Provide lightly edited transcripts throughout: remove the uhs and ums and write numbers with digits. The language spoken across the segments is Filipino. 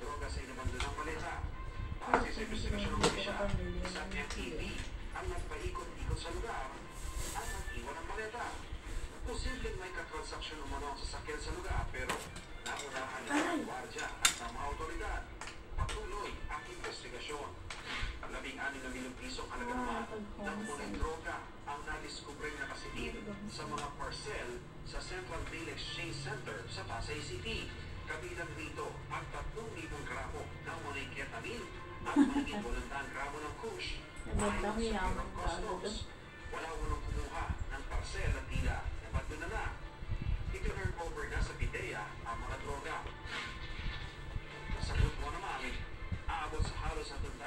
droga sa inabandonang maleta. Base sa investigasyon ng pulisya, isang MTV ang nagpaikot-ikot sa lugar at nag-iwan ng maleta. Posibleng may katransaksyon umano ang sasakyan sa lugar pero naunahan ng gwardiya at ng mga autoridad. Patuloy ang investigasyon. Ang 16 na milyong piso halaga naman ng munang droga ang nadiskubring nakasilid sa mga parcel sa Central Bill Exchange Center sa Pasay City. Kabilang dito ang 3,000 gramo ng munang ketamine at mahigit 800 gramo ng kush. Ayon sa Bureau of Customs, wala unang kumuha ng parcel at tila nabandona na. I-turn over na sa PIDEA ang mga droga. Sagot mo naman, aabot sa halos 100,000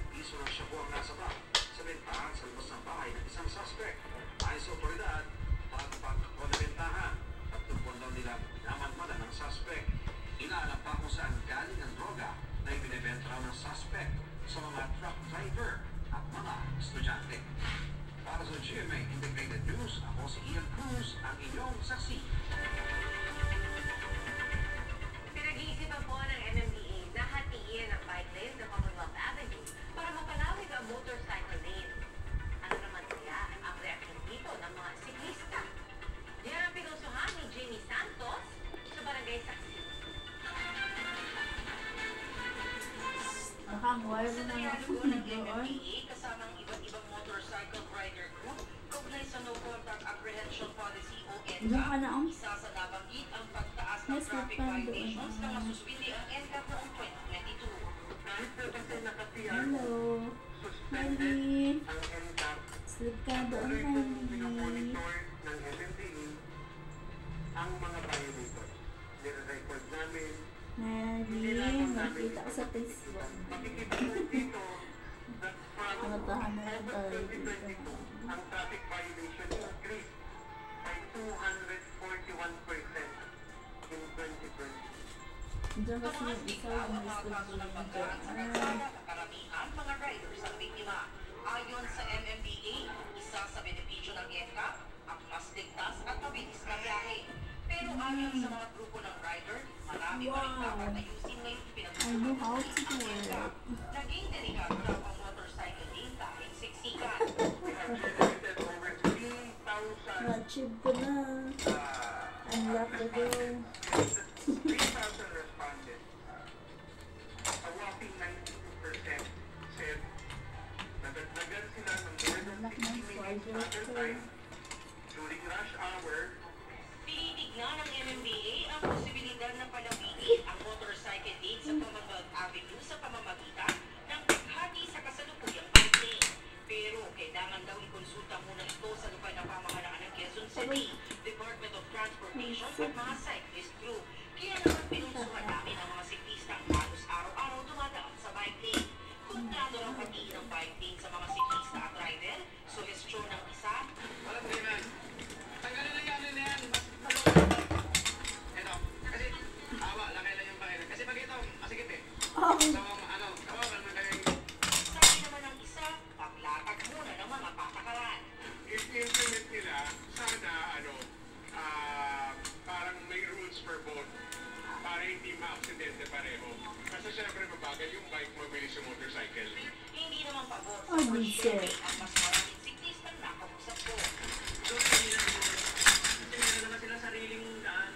piso ng shabu ang nasa bag sa bentahan sa labas ng bahay ng isang suspect. Ayon sa otoridad, pagpagkakwa na bentahan at tungkol daw nila naman ng suspect. Inaalam pa kung saan galing ang droga na ibinibenta ng suspect sa mga truck driver at mga estudyante. Para sa GMA Integrated News, ako si Ian Cruz, ang inyong saksi. Pinag-iisipan po ng MMDA na hatiin ang bike lane sa Commonwealth Avenue para mapalawig ang motorcycle lane. Ano naman kaya ang reaksyon dito ng mga siklista? Yan ang pinusuhan ni Jamie Santos sa Barangay Saksi. Sa dialogo ng MMDA kasamang iba't ibang motorcycle rider group kaugnay sa No Contact Apprehension Policy o NCAP, isa sa nabanggit ang pagtaas ng traffic violations na masuspindi ang NCAP noong 2022. Hello. Henry. Sleep ka doon, Henry. Ng MMDA ang mga violator. Nire-record namin. Henry, nakita ko sa Facebook. Matahan na lang tayo dito. Ang traffic violation increased by 241% in 2020. Diyan kasi yung isa yung gusto ng pagdaan sa kalsada na karamihan mga riders ang biktima. Ayon sa MMDA, isa sa benepisyo ng NCAP ang mas ligtas at mabilis na biyahe. Pero ayon sa mga grupo ng rider, marami pa rin dapat ayusin ngayong I know how to do it. Naging delikado raw ang motorcycle lane dahil siksikan. Na-achieve ko na. Unlock the door. 3,000 respondents. A whopping 92% said nadagdagan sila ng more than 60 minutes travel time during rush hour. Tinitignan ng MMDA ang posibilidad na palawigin ang motorcycle lane sa Commonwealth Avenue sa pamamagitan ng paghati sa kasalukuyang bike lane. Pero kailangan daw ikonsulta muna ito sa lokal na pamahalaan ng Quezon City, Department of Transportation at mga cyclist group. Kaya naman pinunsuhan namin ang mga siklistang halos araw-araw dumadaan sa bike lane. Kung plano ng hatiin ang bike lane sa mga siklista at rider, suhestyon ng isa. Walang ganyan. Tanggalin lang yan na yan. Ito. Kasi, awa, lakay lang yung pakailan. Kasi pag ito, masikip eh. So, kawawan man kayo. Sabi naman ng isa, paglatag muna ng mga patakaran. I-implement nila, sana, parang may rules for both. Para hindi ma-aksidente pareho. Kasi syempre mabagay yung bike, mabilis yung motorcycle. Hindi naman pabor sa Oh, porsyone Lisa. at mas maraming siklistang nakausap ko. So, hindi naman sila sariling daan.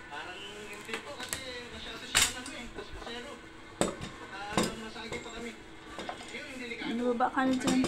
Parang hindi po kasi masyado siya tapos masero. Baka masagi pa kami. Yung delikado. Ano ba ka na dyan?